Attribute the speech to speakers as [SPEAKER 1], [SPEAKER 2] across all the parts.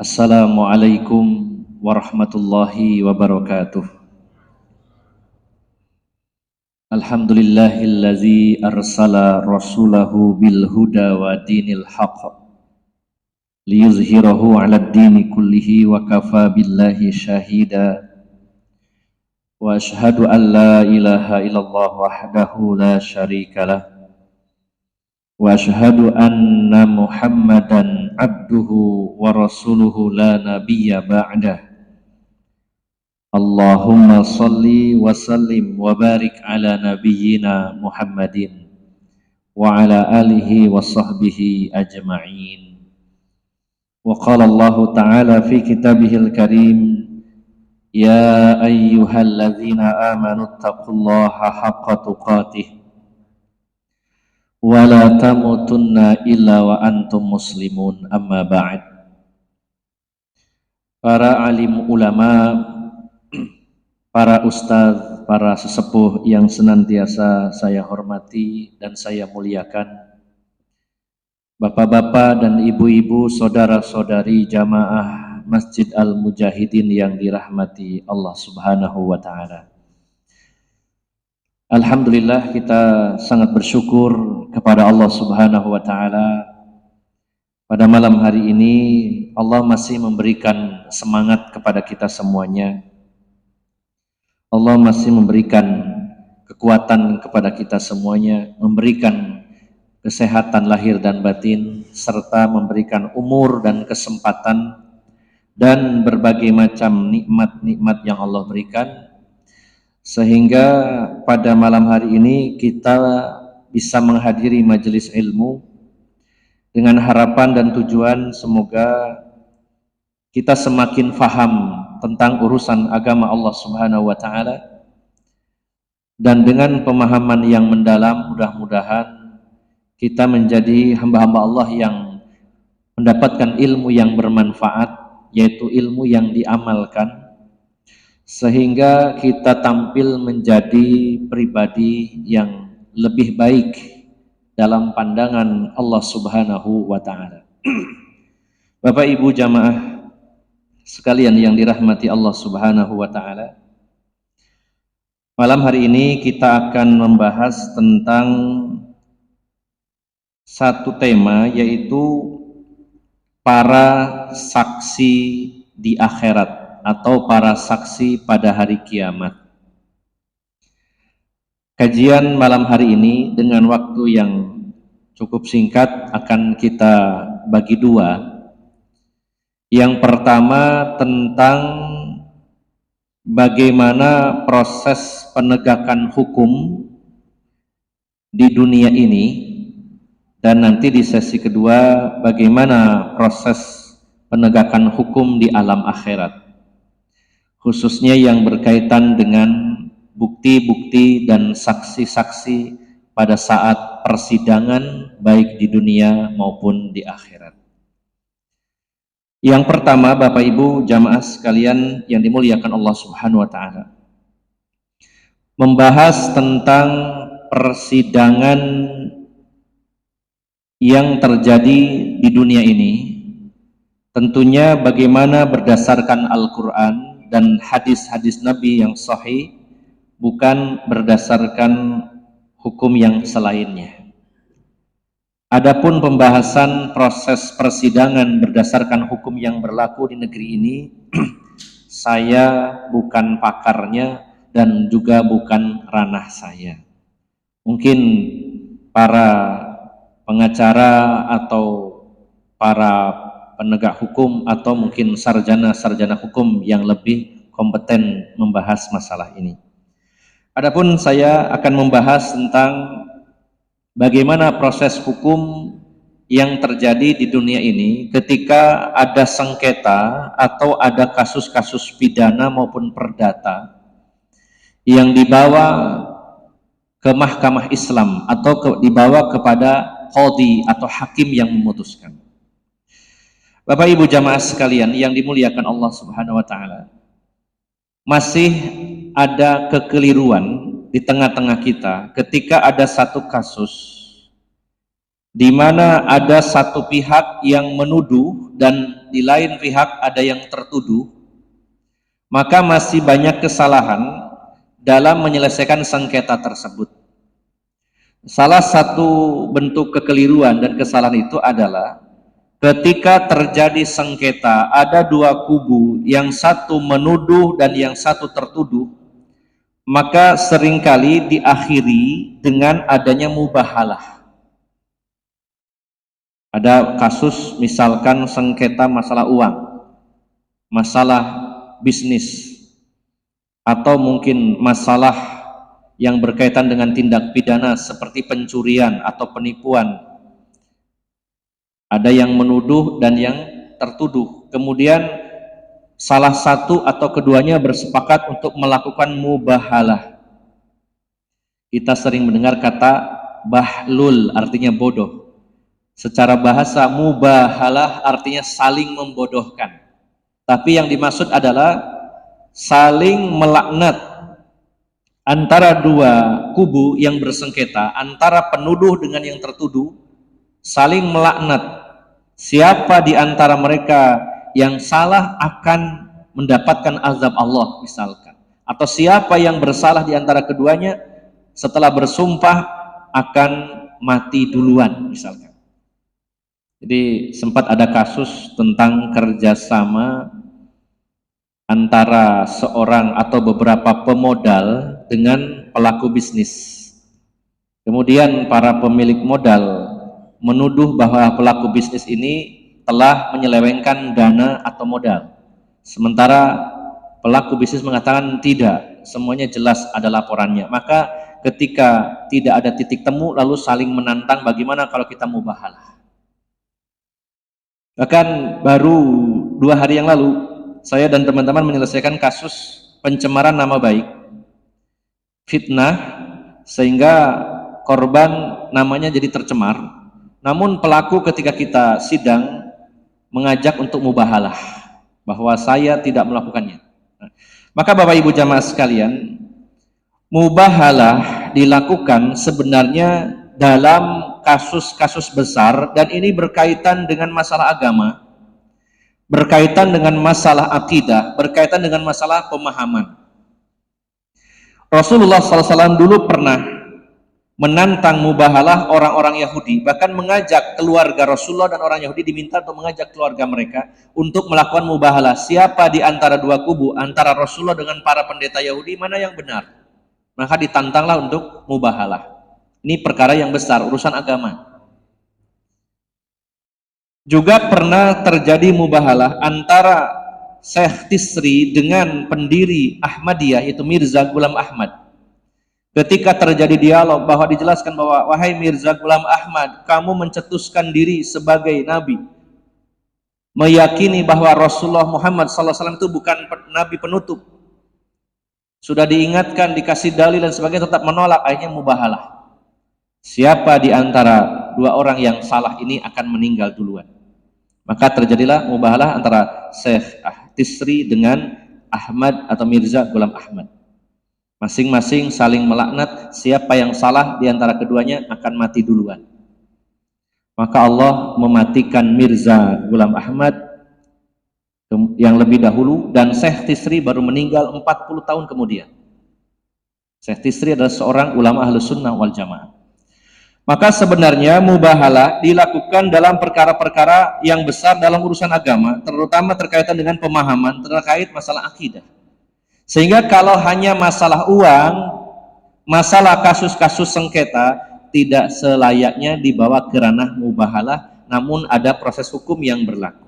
[SPEAKER 1] Assalamualaikum warahmatullahi wabarakatuh. Alhamdulillahillazi arsala rasulahu bil huda wa dinil haqq liyuzhirahu 'alad dini kullihi wa kafa billahi syahida wa asyhadu an la ilaha illallah wahdahu la syarikalah wa asyhadu anna muhammadan abduhu wa rasuluhu la nabiyya ba'dah. Allahumma salli wa sallim wa barik ala nabiyyina Muhammadin wa ala alihi wa sahbihi ajma'in. Wa qala Allah ta'ala fi kitabihil karim, ya ayyuhalladzina amanu taqullaha haqqa tuqatih wa la tamutunna illa wa antum muslimun, amma ba'd. Para alim ulama, para ustadz, para sesepuh yang senantiasa saya hormati dan saya muliakan, bapak-bapak dan ibu-ibu, saudara-saudari jamaah Masjid Al-Mujahidin yang dirahmati Allah Subhanahu wa Ta'ala. Alhamdulillah, kita sangat bersyukur kepada Allah Subhanahu wa Ta'ala. Pada malam hari ini Allah masih memberikan semangat kepada kita semuanya. Allah masih memberikan kekuatan kepada kita semuanya, memberikan kesehatan lahir dan batin, serta memberikan umur dan kesempatan dan berbagai macam nikmat-nikmat yang Allah berikan, sehingga pada malam hari ini kita bisa menghadiri majelis ilmu dengan harapan dan tujuan semoga kita semakin faham tentang urusan agama Allah Subhanahu wa Ta'ala, dan dengan pemahaman yang mendalam mudah-mudahan kita menjadi hamba-hamba Allah yang mendapatkan ilmu yang bermanfaat, yaitu ilmu yang diamalkan, sehingga kita tampil menjadi pribadi yang lebih baik dalam pandangan Allah Subhanahu wa Ta'ala. Bapak Ibu jamaah sekalian yang dirahmati Allah Subhanahu wa Ta'ala, malam hari ini kita akan membahas tentang satu tema, yaitu para saksi di akhirat atau para saksi pada hari kiamat. Kajian malam hari ini dengan waktu yang cukup singkat akan kita bagi dua. Yang pertama tentang bagaimana proses penegakan hukum di dunia ini, dan nanti di sesi kedua bagaimana proses penegakan hukum di alam akhirat, khususnya yang berkaitan dengan bukti-bukti dan saksi-saksi pada saat persidangan baik di dunia maupun di akhirat. Yang pertama, Bapak Ibu jamaah sekalian yang dimuliakan Allah Subhanahu wa Ta'ala, membahas tentang persidangan yang terjadi di dunia ini, tentunya bagaimana berdasarkan Al-Quran dan hadis-hadis Nabi yang sahih, bukan berdasarkan hukum yang selainnya. Adapun pembahasan proses persidangan berdasarkan hukum yang berlaku di negeri ini, saya bukan pakarnya dan juga bukan ranah saya. Mungkin para pengacara atau para penegak hukum atau mungkin sarjana-sarjana hukum yang lebih kompeten membahas masalah ini. Adapun saya akan membahas tentang bagaimana proses hukum yang terjadi di dunia ini ketika ada sengketa atau ada kasus-kasus pidana maupun perdata yang dibawa ke mahkamah Islam atau dibawa kepada qadhi atau hakim yang memutuskan. Bapak Ibu jamaah sekalian yang dimuliakan Allah Subhanahu wa Ta'ala, masih ada kekeliruan di tengah-tengah kita ketika ada satu kasus di mana ada satu pihak yang menuduh dan di lain pihak ada yang tertuduh, maka masih banyak kesalahan dalam menyelesaikan sengketa tersebut. Salah satu bentuk kekeliruan dan kesalahan itu adalah ketika terjadi sengketa, ada dua kubu, yang satu menuduh dan yang satu tertuduh, maka seringkali diakhiri dengan adanya mubahalah. Ada kasus misalkan sengketa masalah uang, masalah bisnis, atau mungkin masalah yang berkaitan dengan tindak pidana seperti pencurian atau penipuan. Ada yang menuduh dan yang tertuduh. Kemudian salah satu atau keduanya bersepakat untuk melakukan mubahalah. Kita sering mendengar kata bahlul, artinya bodoh. Secara bahasa mubahalah artinya saling membodohkan. Tapi yang dimaksud adalah saling melaknat antara dua kubu yang bersengketa, antara penuduh dengan yang tertuduh, saling melaknat. Siapa di antara mereka yang salah akan mendapatkan azab Allah misalkan, atau siapa yang bersalah di antara keduanya setelah bersumpah akan mati duluan misalkan. Jadi sempat ada kasus tentang kerjasama antara seorang atau beberapa pemodal dengan pelaku bisnis. Kemudian para pemilik modal menuduh bahwa pelaku bisnis ini telah menyelewengkan dana atau modal. Sementara pelaku bisnis mengatakan tidak, semuanya jelas ada laporannya. Maka ketika tidak ada titik temu, lalu saling menantang, bagaimana kalau kita mubahalah. Bahkan baru 2 hari yang lalu saya dan teman-teman menyelesaikan kasus pencemaran nama baik, fitnah, sehingga korban namanya jadi tercemar. Namun pelaku ketika kita sidang mengajak untuk mubahalah, bahwa saya tidak melakukannya. Maka Bapak Ibu jamaah sekalian, mubahalah dilakukan sebenarnya dalam kasus-kasus besar, dan ini berkaitan dengan masalah agama, berkaitan dengan masalah akidah, berkaitan dengan masalah pemahaman. Rasulullah SAW dulu pernah menantang mubahalah orang-orang Yahudi, bahkan mengajak keluarga Rasulullah, dan orang Yahudi diminta untuk mengajak keluarga mereka untuk melakukan mubahalah. Siapa di antara dua kubu, antara Rasulullah dengan para pendeta Yahudi, mana yang benar? Maka ditantanglah untuk mubahalah. Ini perkara yang besar, urusan agama. Juga pernah terjadi mubahalah antara Syekh Tisri dengan pendiri Ahmadiyah, yaitu Mirza Ghulam Ahmad. Ketika terjadi dialog, bahwa dijelaskan bahwa, wahai Mirza Ghulam Ahmad, kamu mencetuskan diri sebagai nabi, meyakini bahwa Rasulullah Muhammad SAW itu bukan nabi penutup. Sudah diingatkan, dikasih dalil dan sebagainya, tetap menolak. Akhirnya mubahalah. Siapa di antara dua orang yang salah ini akan meninggal duluan. Maka terjadilah mubahalah antara Syekh Tisri dengan Ahmad atau Mirza Ghulam Ahmad. Masing-masing saling melaknat, siapa yang salah di antara keduanya akan mati duluan. Maka Allah mematikan Mirza Ghulam Ahmad yang lebih dahulu, dan Syekh Tisri baru meninggal 40 tahun kemudian. Syekh Tisri adalah seorang ulama Ahlus Sunnah wal Jamaah. Maka sebenarnya mubahalah dilakukan dalam perkara-perkara yang besar dalam urusan agama, terutama terkaitan dengan pemahaman terkait masalah akidah. Sehingga kalau hanya masalah uang, masalah kasus-kasus sengketa, tidak selayaknya dibawa ke ranah mubahalah, namun ada proses hukum yang berlaku.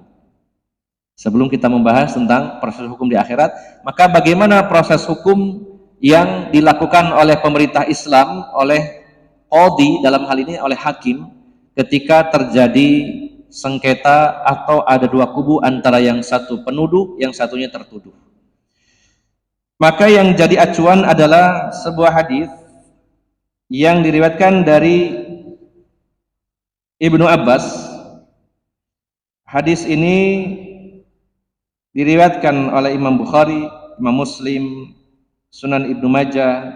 [SPEAKER 1] Sebelum kita membahas tentang proses hukum di akhirat, maka bagaimana proses hukum yang dilakukan oleh pemerintah Islam, oleh qadhi, dalam hal ini oleh hakim, ketika terjadi sengketa atau ada dua kubu antara yang satu penuduh, yang satunya tertuduh. Maka yang jadi acuan adalah sebuah hadis yang diriwayatkan dari Ibnu Abbas. Hadis ini diriwayatkan oleh Imam Bukhari, Imam Muslim, Sunan Ibnu Majah,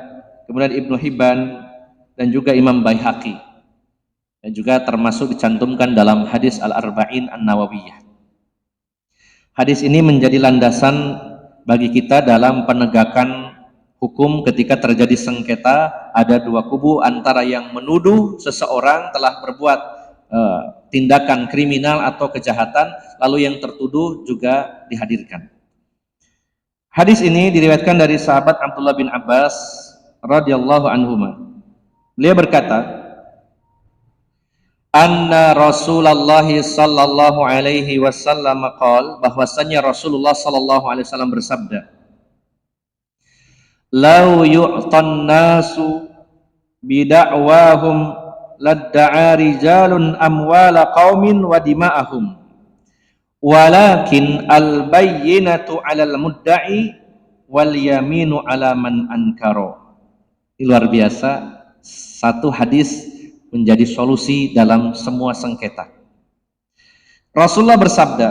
[SPEAKER 1] kemudian Ibnu Hibban, dan juga Imam Baihaqi. dan juga termasuk dicantumkan dalam hadis Al-Arba'in An-Nawawiyah. Hadis ini menjadi landasan bagi kita dalam penegakan hukum ketika terjadi sengketa, ada dua kubu antara yang menuduh seseorang telah berbuat tindakan kriminal atau kejahatan, lalu yang tertuduh juga dihadirkan. Hadis ini diriwayatkan dari sahabat Abdullah bin Abbas radhiyallahu anhuma. Beliau berkata, anna Rasulullah sallallahu alaihi wasallam qala, bahwasanya Rasulullah sallallahu alaihi wasallam bersabda, "Lau yu'tan nasu bida'wahum ladda'a rijalun amwala qaumin wa dima'ahum, walakin al-bayyinatu 'alal mudda'i wal yaminu 'ala man ankara." Ini luar biasa, satu hadis menjadi solusi dalam semua sengketa. Rasulullah bersabda,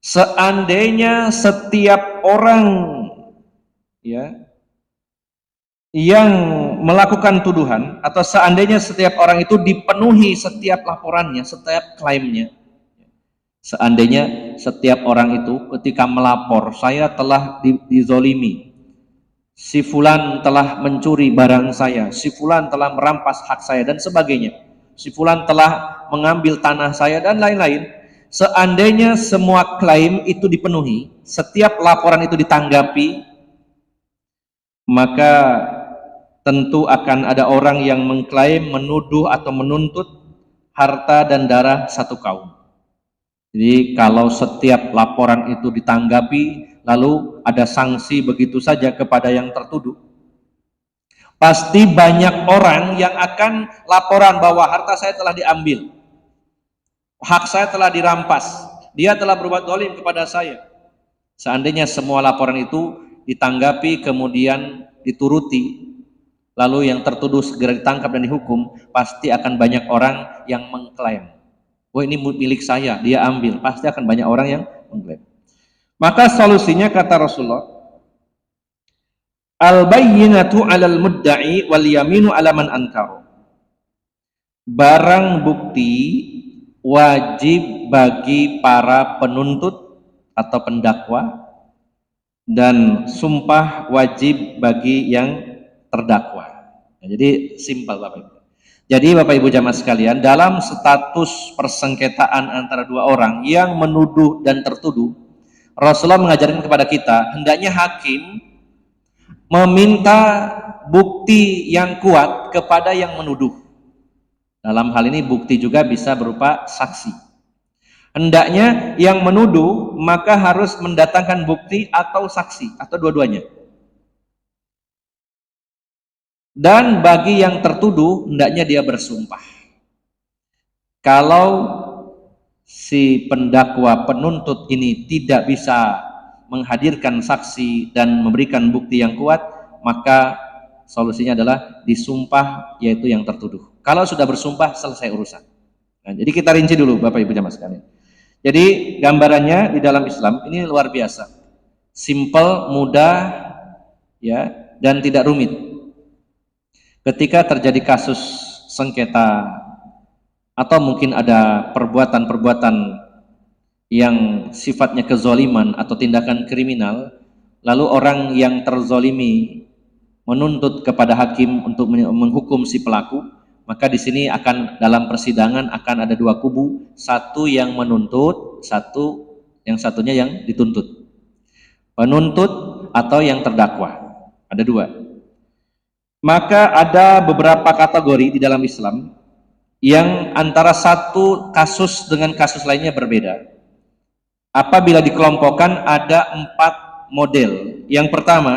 [SPEAKER 1] seandainya setiap orang yang melakukan tuduhan, atau seandainya setiap orang itu dipenuhi setiap laporannya, setiap klaimnya, seandainya setiap orang itu ketika melapor, saya telah dizolimi, si fulan telah mencuri barang saya, si fulan telah merampas hak saya, dan sebagainya, si fulan telah mengambil tanah saya, dan lain-lain. Seandainya semua klaim itu dipenuhi, setiap laporan itu ditanggapi, maka tentu akan ada orang yang mengklaim, menuduh atau menuntut harta dan darah satu kaum. Jadi kalau setiap laporan itu ditanggapi, lalu ada sanksi begitu saja kepada yang tertuduh, pasti banyak orang yang akan laporan bahwa harta saya telah diambil, hak saya telah dirampas, dia telah berbuat zalim kepada saya. Seandainya semua laporan itu ditanggapi kemudian dituruti, lalu yang tertuduh segera ditangkap dan dihukum, pasti akan banyak orang yang mengklaim, oh ini milik saya, dia ambil. Pasti akan banyak orang yang mengklaim. Maka solusinya kata Rasulullah, al-bayyinatu 'alal mudda'i wal yaminu 'ala man ankara. Barang bukti wajib bagi para penuntut atau pendakwa, dan sumpah wajib bagi yang terdakwa. Nah, jadi simpel Bapak Ibu. Jadi Bapak Ibu jamaah sekalian, dalam status persengketaan antara dua orang yang menuduh dan tertuduh, Rasulullah mengajarkan kepada kita, hendaknya hakim meminta bukti yang kuat kepada yang menuduh. Dalam hal ini bukti juga bisa berupa saksi. Hendaknya yang menuduh maka harus mendatangkan bukti atau saksi, atau dua-duanya. Dan bagi yang tertuduh, hendaknya dia bersumpah. Kalau si pendakwa penuntut ini tidak bisa menghadirkan saksi dan memberikan bukti yang kuat, maka solusinya adalah disumpah, yaitu yang tertuduh. Kalau sudah bersumpah, selesai urusan. Nah, jadi kita rinci dulu Bapak Ibu jamaah sekalian. Jadi gambarannya di dalam Islam ini luar biasa, simple, mudah, dan tidak rumit. Ketika terjadi kasus sengketa atau mungkin ada perbuatan-perbuatan yang sifatnya kezoliman atau tindakan kriminal, lalu orang yang terzolimi menuntut kepada hakim untuk menghukum si pelaku, maka di sini akan dalam persidangan akan ada dua kubu, satu yang menuntut, yang satunya yang dituntut. Penuntut atau yang terdakwa, ada dua. Maka ada beberapa kategori di dalam Islam yang antara satu kasus dengan kasus lainnya berbeda. Apabila dikelompokkan ada 4 model. Yang pertama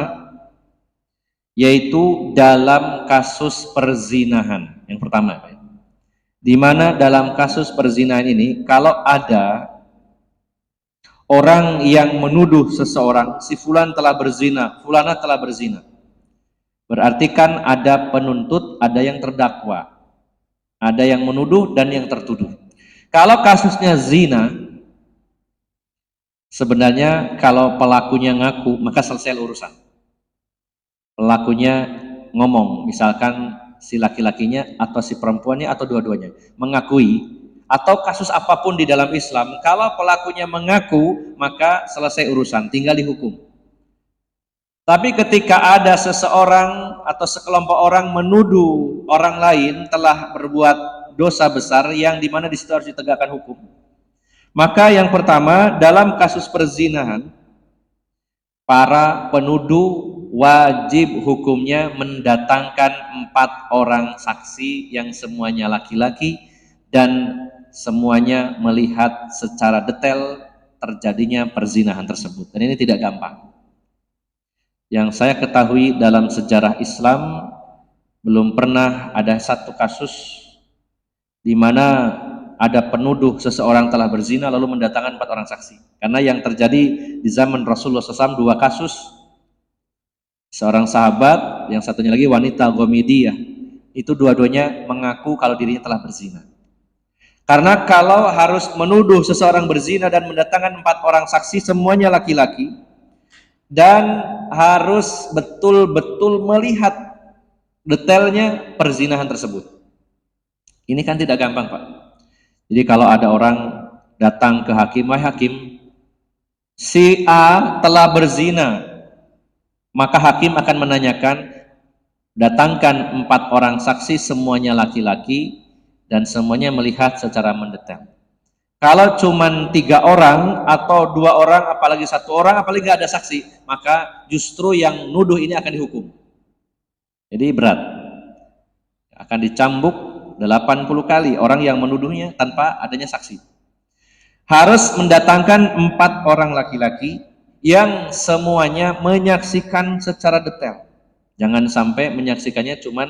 [SPEAKER 1] yaitu dalam kasus perzinahan. Yang pertama, di mana dalam kasus perzinahan ini, kalau ada orang yang menuduh seseorang, si fulan telah berzina, fulana telah berzina, berarti kan ada penuntut, ada yang terdakwa, ada yang menuduh dan yang tertuduh. Kalau kasusnya zina, sebenarnya kalau pelakunya ngaku, maka selesai urusan. Pelakunya ngomong, misalkan si laki-lakinya atau si perempuannya atau dua-duanya mengakui, atau kasus apapun di dalam Islam, kalau pelakunya mengaku maka selesai urusan, tinggal dihukum. Tapi ketika ada seseorang atau sekelompok orang menuduh orang lain telah berbuat dosa besar yang dimana di situ harus ditegakkan hukum, maka yang pertama dalam kasus perzinahan, para penuduh wajib hukumnya mendatangkan 4 orang saksi yang semuanya laki-laki dan semuanya melihat secara detail terjadinya perzinahan tersebut. Dan ini tidak gampang. Yang saya ketahui dalam sejarah Islam belum pernah ada satu kasus di mana ada penuduh seseorang telah berzina lalu mendatangkan 4 orang saksi. Karena yang terjadi di zaman Rasulullah SAW 2 kasus, seorang sahabat, yang satunya lagi wanita Ghamidiyah, itu dua-duanya mengaku kalau dirinya telah berzina. Karena kalau harus menuduh seseorang berzina dan mendatangkan 4 orang saksi semuanya laki-laki, dan harus betul-betul melihat detailnya perzinahan tersebut. Ini kan tidak gampang, Pak. Jadi kalau ada orang datang ke hakim, wahai hakim, si A telah berzina, maka hakim akan menanyakan, datangkan 4 orang saksi semuanya laki-laki dan semuanya melihat secara mendetail. Kalau cuma 3 orang atau 2 orang, apalagi 1 orang, apalagi nggak ada saksi, maka justru yang nuduh ini akan dihukum. Jadi berat. Akan dicambuk 80 kali orang yang menuduhnya tanpa adanya saksi. Harus mendatangkan 4 orang laki-laki yang semuanya menyaksikan secara detail. Jangan sampai menyaksikannya cuma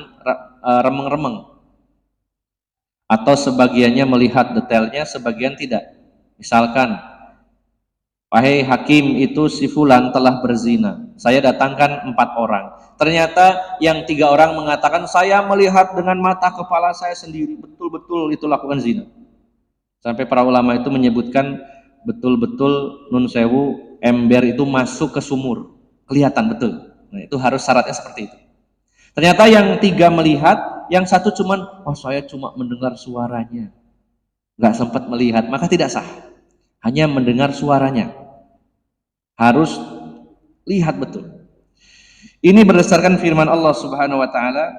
[SPEAKER 1] remeng-remeng. Atau sebagiannya melihat detailnya, sebagian tidak. Misalkan, wahai hakim, itu si fulan telah berzina, saya datangkan 4 orang. Ternyata yang 3 orang mengatakan, saya melihat dengan mata kepala saya sendiri, betul-betul itu lakukan zina. Sampai para ulama itu menyebutkan betul-betul nun sewu, ember itu masuk ke sumur, kelihatan betul. Nah, itu harus syaratnya seperti itu. Ternyata yang 3 melihat, yang 1 cuman, oh saya cuma mendengar suaranya, nggak sempat melihat, maka tidak sah. Hanya mendengar suaranya, harus lihat betul. Ini berdasarkan firman Allah Subhanahu wa taala,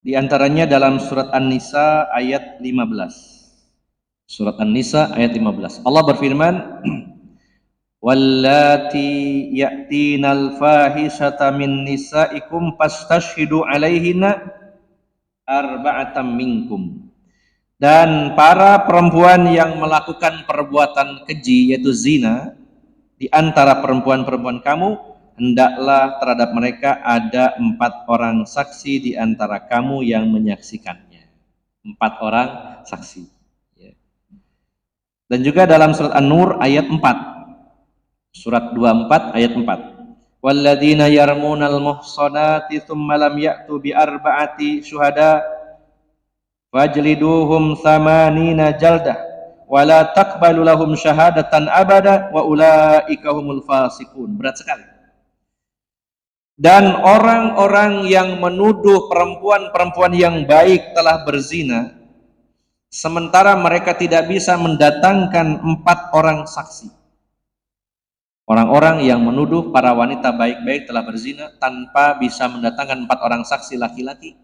[SPEAKER 1] di antaranya dalam surat An-Nisa ayat 15. Surat An-Nisa ayat 15. Allah berfirman, wallati ya'tinal fahishata min nisaikum fastashhidu alaihinna arba'atam minkum. Dan para perempuan yang melakukan perbuatan keji yaitu zina di antara perempuan-perempuan kamu, hendaklah terhadap mereka ada 4 orang saksi di antara kamu yang menyaksikannya. 4 orang saksi. Dan juga dalam surat An-Nur ayat 4. Surat 24 ayat 4. Walladzina yarmunal muhsanati tsumma lam ya'tu bi arba'ati syuhada fajliduhum tsamanina jaldah wala taqbalu lahum syahadatan abada wa ulaika humul fasiqun. Berat sekali. Dan orang-orang yang menuduh perempuan-perempuan yang baik telah berzina, sementara mereka tidak bisa mendatangkan 4 orang saksi. Orang-orang yang menuduh para wanita baik-baik telah berzina tanpa bisa mendatangkan 4 orang saksi laki-laki,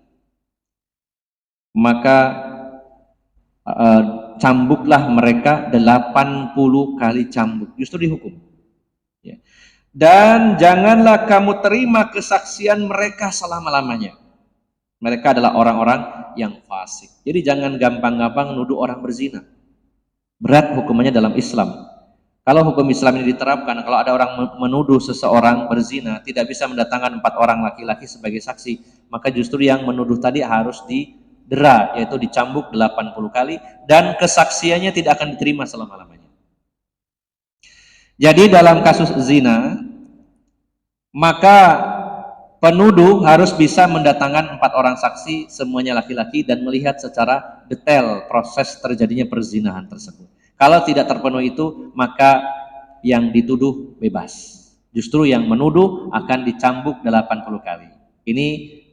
[SPEAKER 1] maka cambuklah mereka 80 kali cambuk, justru dihukum. Ya. Dan janganlah kamu terima kesaksian mereka selama-lamanya. Mereka adalah orang-orang yang fasik. Jadi jangan gampang-gampang nuduh orang berzina. Berat hukumannya dalam Islam. Kalau hukum Islam ini diterapkan, kalau ada orang menuduh seseorang berzina, tidak bisa mendatangkan 4 orang laki-laki sebagai saksi, maka justru yang menuduh tadi harus didera, yaitu dicambuk 80 kali, dan kesaksiannya tidak akan diterima selama-lamanya. Jadi dalam kasus zina, maka penuduh harus bisa mendatangkan 4 orang saksi, semuanya laki-laki, dan melihat secara detail proses terjadinya perzinahan tersebut. Kalau tidak terpenuhi itu, maka yang dituduh bebas. Justru yang menuduh akan dicambuk 80 kali. Ini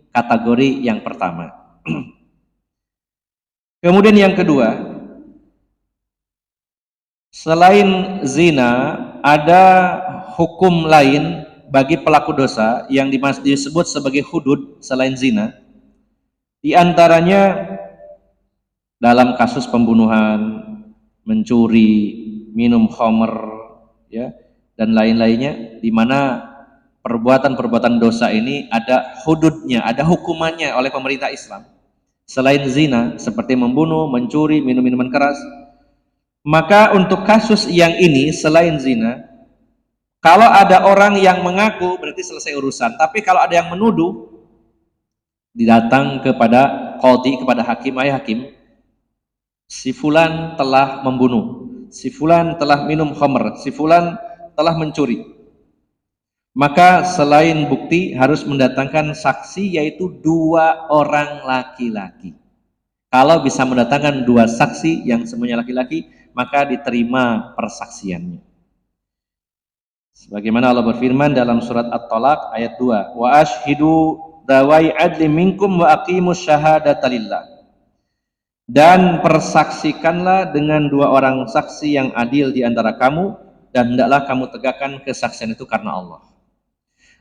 [SPEAKER 1] kategori yang pertama. Kemudian yang kedua, selain zina ada hukum lain bagi pelaku dosa yang disebut sebagai hudud selain zina. Di antaranya dalam kasus pembunuhan, mencuri, minum khamr, ya, dan lain-lainnya, di mana perbuatan-perbuatan dosa ini ada hududnya, ada hukumannya oleh pemerintah Islam. Selain zina, seperti membunuh, mencuri, minum minuman keras, maka untuk kasus yang ini selain zina, kalau ada orang yang mengaku berarti selesai urusan. Tapi kalau ada yang menuduh, didatang kepada qadhi, kepada hakim, ayah hakim, si fulan telah membunuh, si fulan telah minum khamr, si fulan telah mencuri. Maka selain bukti harus mendatangkan saksi, yaitu 2 orang laki-laki. Kalau bisa mendatangkan 2 saksi yang semuanya laki-laki, maka diterima persaksiannya. Sebagaimana Allah berfirman dalam surat At-Talaq ayat 2, wa ashhidu dawai adli minkum wa aqimus syahadata lillah. Dan persaksikanlah dengan 2 orang saksi yang adil di antara kamu, dan hendaklah kamu tegakkan kesaksian itu karena Allah.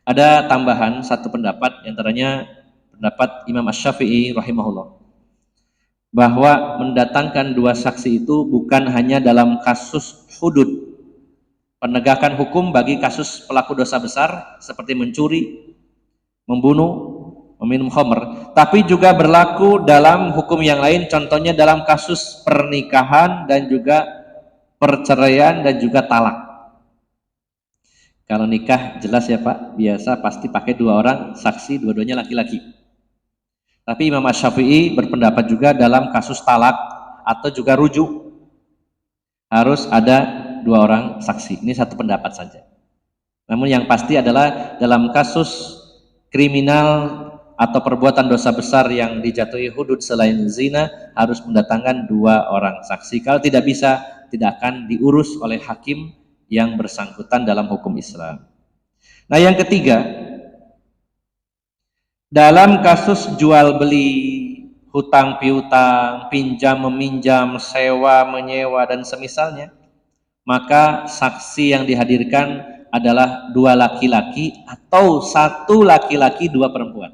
[SPEAKER 1] Ada tambahan satu pendapat, antaranya pendapat Imam Asy-Syafi'i rahimahullah, bahwa mendatangkan 2 saksi itu bukan hanya dalam kasus hudud, penegakan hukum bagi kasus pelaku dosa besar seperti mencuri, membunuh, meminum khamr, tapi juga berlaku dalam hukum yang lain, contohnya dalam kasus pernikahan dan juga perceraian dan juga talak. Kalau nikah jelas ya Pak, biasa pasti pakai 2 orang saksi, dua-duanya laki-laki. Tapi Imam Asy-Syafi'i berpendapat juga dalam kasus talak atau juga rujuk harus ada 2 orang saksi. Ini satu pendapat saja. Namun yang pasti adalah dalam kasus kriminal atau perbuatan dosa besar yang dijatuhi hudud selain zina harus mendatangkan 2 orang saksi. Kalau tidak bisa, tidak akan diurus oleh hakim yang bersangkutan dalam hukum Islam. Nah, yang ketiga, dalam kasus jual beli, hutang piutang, pinjam meminjam, sewa menyewa dan semisalnya, maka saksi yang dihadirkan adalah 2 laki-laki atau 1 laki-laki 2 perempuan.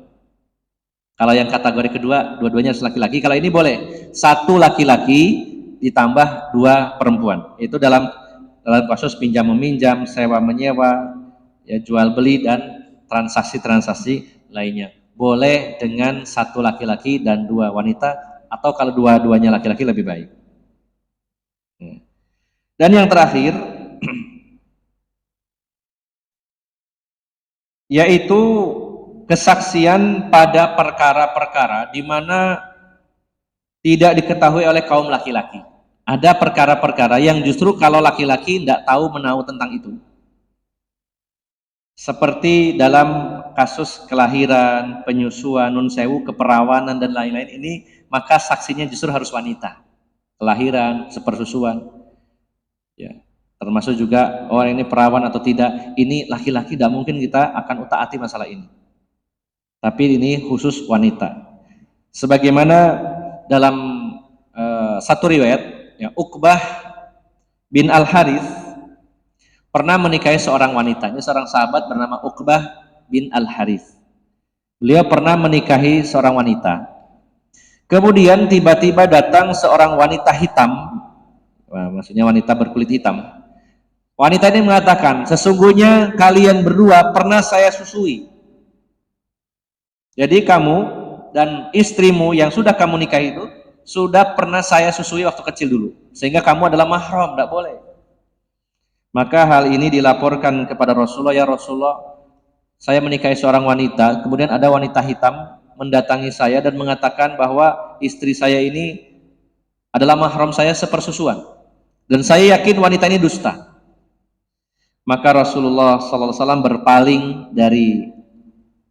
[SPEAKER 1] Kalau yang kategori kedua, dua-duanya harus laki-laki. Kalau ini boleh 1 laki-laki ditambah 2 perempuan. Itu dalam kasus pinjam meminjam, sewa menyewa, ya, jual beli dan transaksi-transaksi lainnya. Boleh dengan 1 laki-laki dan 2 wanita, atau kalau dua-duanya laki-laki lebih baik. Dan yang terakhir yaitu kesaksian pada perkara-perkara di mana tidak diketahui oleh kaum laki-laki. Ada perkara-perkara yang justru kalau laki-laki tidak tahu menahu tentang itu. Seperti dalam kasus kelahiran, penyusuan, nun sewu, keperawanan dan lain-lain ini, maka saksinya justru harus wanita. Kelahiran, sepersusuan, ya, termasuk juga orang ini perawan atau tidak, ini laki-laki tidak mungkin kita akan utaati masalah ini. Tapi ini khusus wanita. Sebagaimana dalam satu riwayat, ya, Uqbah bin Al-Harith pernah menikahi seorang wanita. Ini seorang sahabat bernama Uqbah bin Al-Harith. Beliau pernah menikahi seorang wanita. Kemudian tiba-tiba datang seorang wanita hitam, maksudnya wanita berkulit hitam. Wanita ini mengatakan, sesungguhnya kalian berdua pernah saya susui. Jadi kamu dan istrimu yang sudah kamu nikahi itu sudah pernah saya susui waktu kecil dulu, sehingga kamu adalah mahram, tidak boleh. Maka hal ini dilaporkan kepada Rasulullah, ya Rasulullah, saya menikahi seorang wanita, kemudian ada wanita hitam mendatangi saya dan mengatakan bahwa istri saya ini adalah mahram saya sepersusuan, dan saya yakin wanita ini dusta. Maka Rasulullah SAW berpaling dari,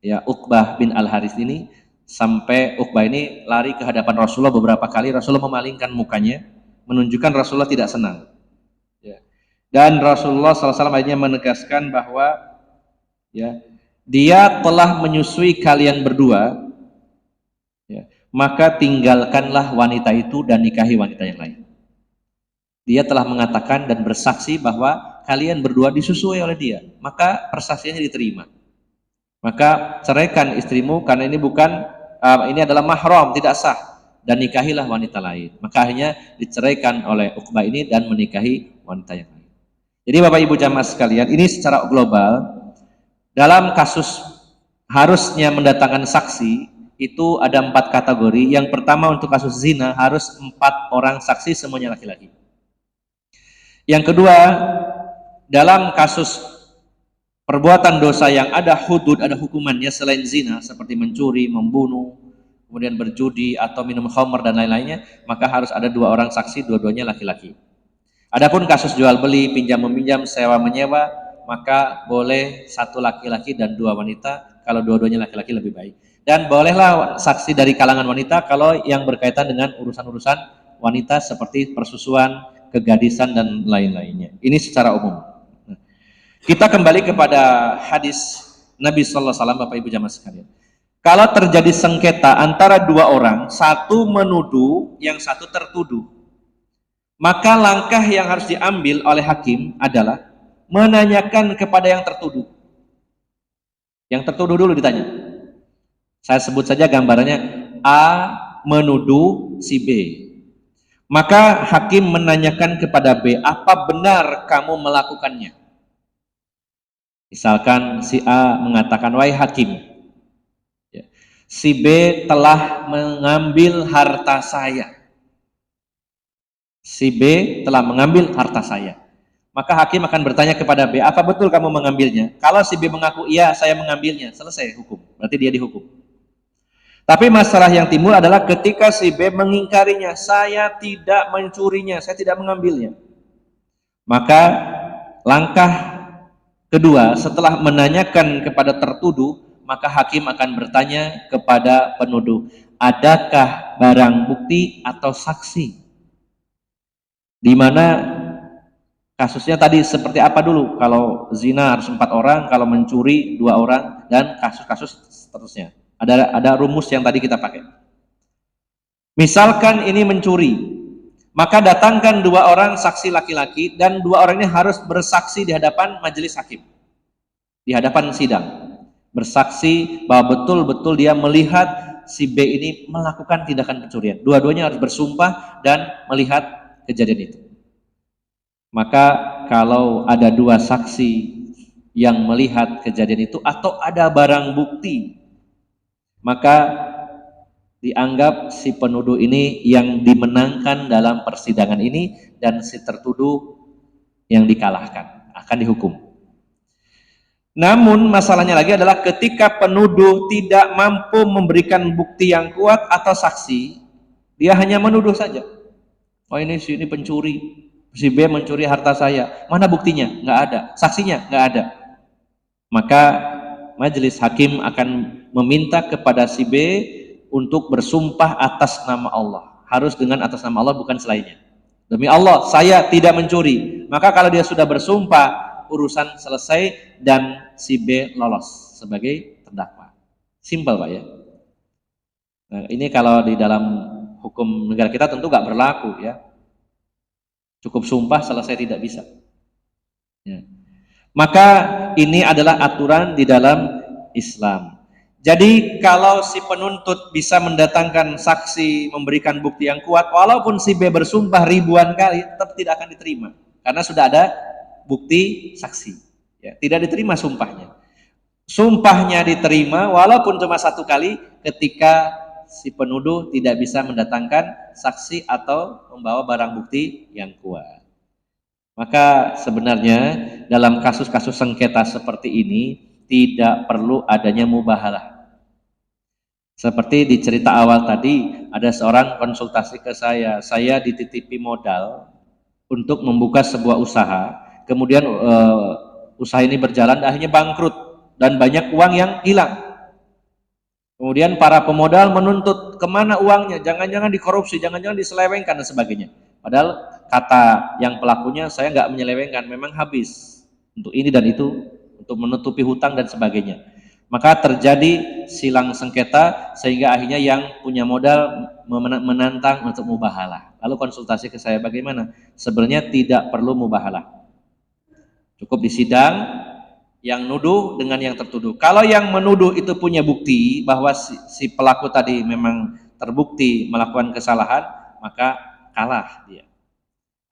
[SPEAKER 1] ya, Uqbah bin Al-Harith ini, sampai Uqbah ini lari ke hadapan Rasulullah beberapa kali. Rasulullah memalingkan mukanya, menunjukkan Rasulullah tidak senang, ya. Dan Rasulullah SAW akhirnya menegaskan bahwa, ya, dia telah menyusui kalian berdua maka tinggalkanlah wanita itu dan nikahi wanita yang lain. Dia telah mengatakan dan bersaksi bahwa kalian berdua disusui oleh dia, maka persaksiannya diterima. Maka ceraikan istrimu karena ini bukan ini adalah mahram, tidak sah, dan nikahilah wanita lain. Maka akhirnya diceraikan oleh Uqbah ini dan menikahi wanita yang lain. Jadi Bapak Ibu jamaah sekalian, ini secara global dalam kasus harusnya mendatangkan saksi itu ada 4 kategori. Yang pertama untuk kasus zina harus 4 orang saksi semuanya laki-laki. Yang kedua, dalam kasus perbuatan dosa yang ada hudud, ada hukumannya selain zina seperti mencuri, membunuh, kemudian berjudi atau minum khamr dan lain-lainnya, maka harus ada 2 orang saksi, dua-duanya laki-laki. Adapun kasus jual beli, pinjam meminjam, sewa menyewa, maka boleh 1 laki-laki dan 2 wanita. Kalau dua-duanya laki-laki lebih baik. Dan bolehlah saksi dari kalangan wanita kalau yang berkaitan dengan urusan-urusan wanita seperti persusuan, kegadisan dan lain-lainnya. Ini secara umum. Kita kembali kepada hadis Nabi sallallahu alaihi wasallam, Bapak Ibu jamaah sekalian. Kalau terjadi sengketa antara 2 orang, satu menuduh, yang satu tertuduh, maka langkah yang harus diambil oleh hakim adalah menanyakan kepada yang tertuduh. Yang tertuduh dulu ditanya. Saya sebut saja gambarannya, A menuduh si B. Maka hakim menanyakan kepada B, apa benar kamu melakukannya? Misalkan si A mengatakan, wahai hakim, si B telah mengambil harta saya. Si B telah mengambil harta saya. Maka hakim akan bertanya kepada B, apa betul kamu mengambilnya? Kalau si B mengaku, iya saya mengambilnya, selesai hukum. Berarti dia dihukum. Tapi masalah yang timbul adalah ketika si B mengingkarinya, saya tidak mencurinya, saya tidak mengambilnya. Maka langkah kedua, setelah menanyakan kepada tertuduh, maka hakim akan bertanya kepada penuduh, adakah barang bukti atau saksi? Di mana kasusnya tadi seperti apa dulu? Kalau zina harus 4 orang, kalau mencuri 2 orang, dan kasus-kasus seterusnya. Ada rumus yang tadi kita pakai. Misalkan ini mencuri, maka datangkan 2 orang saksi laki-laki dan 2 orang ini harus bersaksi di hadapan majelis hakim, di hadapan sidang, bersaksi bahwa betul-betul dia melihat si B ini melakukan tindakan pencurian. Dua-duanya harus bersumpah dan melihat kejadian itu. Maka kalau ada 2 saksi yang melihat kejadian itu atau ada barang bukti, maka dianggap si penuduh ini yang dimenangkan dalam persidangan ini dan si tertuduh yang dikalahkan, akan dihukum. Namun masalahnya lagi adalah ketika penuduh tidak mampu memberikan bukti yang kuat atau saksi, dia hanya menuduh saja. Oh ini si ini pencuri, si B mencuri harta saya, mana buktinya? Nggak ada, saksinya nggak ada. Maka majelis hakim akan meminta kepada si B untuk bersumpah atas nama Allah. Harus dengan atas nama Allah, bukan selainnya. Demi Allah, saya tidak mencuri. Maka kalau dia sudah bersumpah, urusan selesai dan si B lolos sebagai terdakwa. Simpel Pak ya. Nah, ini kalau di dalam hukum negara kita tentu nggak berlaku ya. Cukup sumpah selesai, tidak bisa. Ya. Maka ini adalah aturan di dalam Islam. Jadi kalau si penuntut bisa mendatangkan saksi, memberikan bukti yang kuat, walaupun si B bersumpah ribuan kali, tetap tidak akan diterima. Karena sudah ada bukti saksi. Ya, tidak diterima sumpahnya. Sumpahnya diterima walaupun cuma 1 kali ketika si penuduh tidak bisa mendatangkan saksi atau membawa barang bukti yang kuat. Maka sebenarnya dalam kasus-kasus sengketa seperti ini tidak perlu adanya mubahalah. Seperti di cerita awal tadi, ada seorang konsultasi ke saya dititipi modal untuk membuka sebuah usaha, kemudian usaha ini berjalan, akhirnya bangkrut dan banyak uang yang hilang. Kemudian para pemodal menuntut kemana uangnya, jangan-jangan dikorupsi, jangan-jangan diselewengkan dan sebagainya. Padahal kata yang pelakunya, saya nggak menyelewengkan, memang habis untuk ini dan itu, untuk menutupi hutang dan sebagainya. Maka terjadi silang sengketa sehingga akhirnya yang punya modal menantang untuk mubahalah. Lalu konsultasi ke saya, bagaimana? Sebenarnya tidak perlu mubahalah. Cukup di sidang yang nuduh dengan yang tertuduh. Kalau yang menuduh itu punya bukti bahwa si pelaku tadi memang terbukti melakukan kesalahan, maka kalah dia.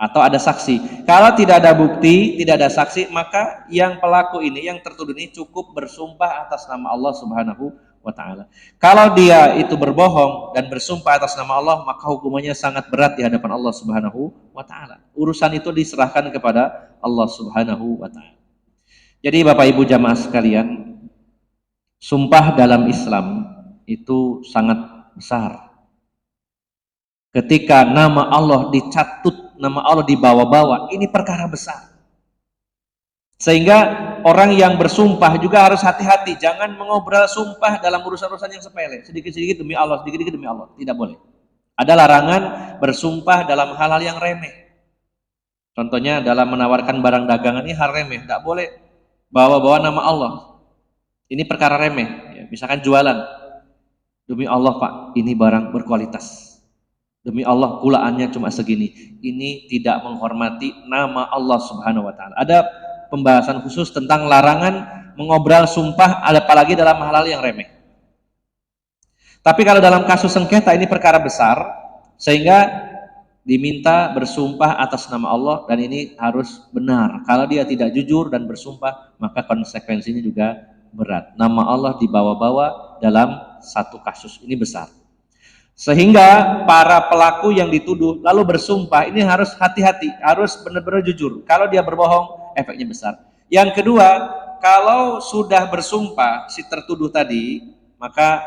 [SPEAKER 1] Atau ada saksi. Kalau tidak ada bukti, tidak ada saksi, maka yang pelaku ini, yang tertuduh ini cukup bersumpah atas nama Allah Subhanahu wa taala. Kalau dia itu berbohong dan bersumpah atas nama Allah, maka hukumannya sangat berat di hadapan Allah Subhanahu wa taala. Urusan itu diserahkan kepada Allah Subhanahu wa taala. Jadi Bapak Ibu jamaah sekalian, sumpah dalam Islam itu sangat besar. Ketika nama Allah dicatut, nama Allah dibawa-bawa, ini perkara besar. Sehingga orang yang bersumpah juga harus hati-hati, jangan mengobrol sumpah dalam urusan-urusan yang sepele, sedikit-sedikit demi Allah, sedikit-sedikit demi Allah, tidak boleh. Ada larangan bersumpah dalam hal-hal yang remeh. Contohnya dalam menawarkan barang dagangan ini hal remeh, tidak boleh bawa-bawa nama Allah. Ini perkara remeh, ya, misalkan jualan. Demi Allah Pak, ini barang berkualitas. Demi Allah kulaannya cuma segini. Ini tidak menghormati nama Allah Subhanahu wa taala. Ada pembahasan khusus tentang larangan mengobrol sumpah, apalagi dalam hal-hal yang remeh. Tapi kalau dalam kasus sengketa ini perkara besar, sehingga diminta bersumpah atas nama Allah, dan ini harus benar. Kalau dia tidak jujur dan bersumpah, maka konsekuensinya juga berat. Nama Allah dibawa-bawa dalam satu kasus ini besar. Sehingga para pelaku yang dituduh lalu bersumpah ini harus hati-hati, harus benar-benar jujur. Kalau dia berbohong, efeknya besar. Yang kedua, kalau sudah bersumpah si tertuduh tadi, maka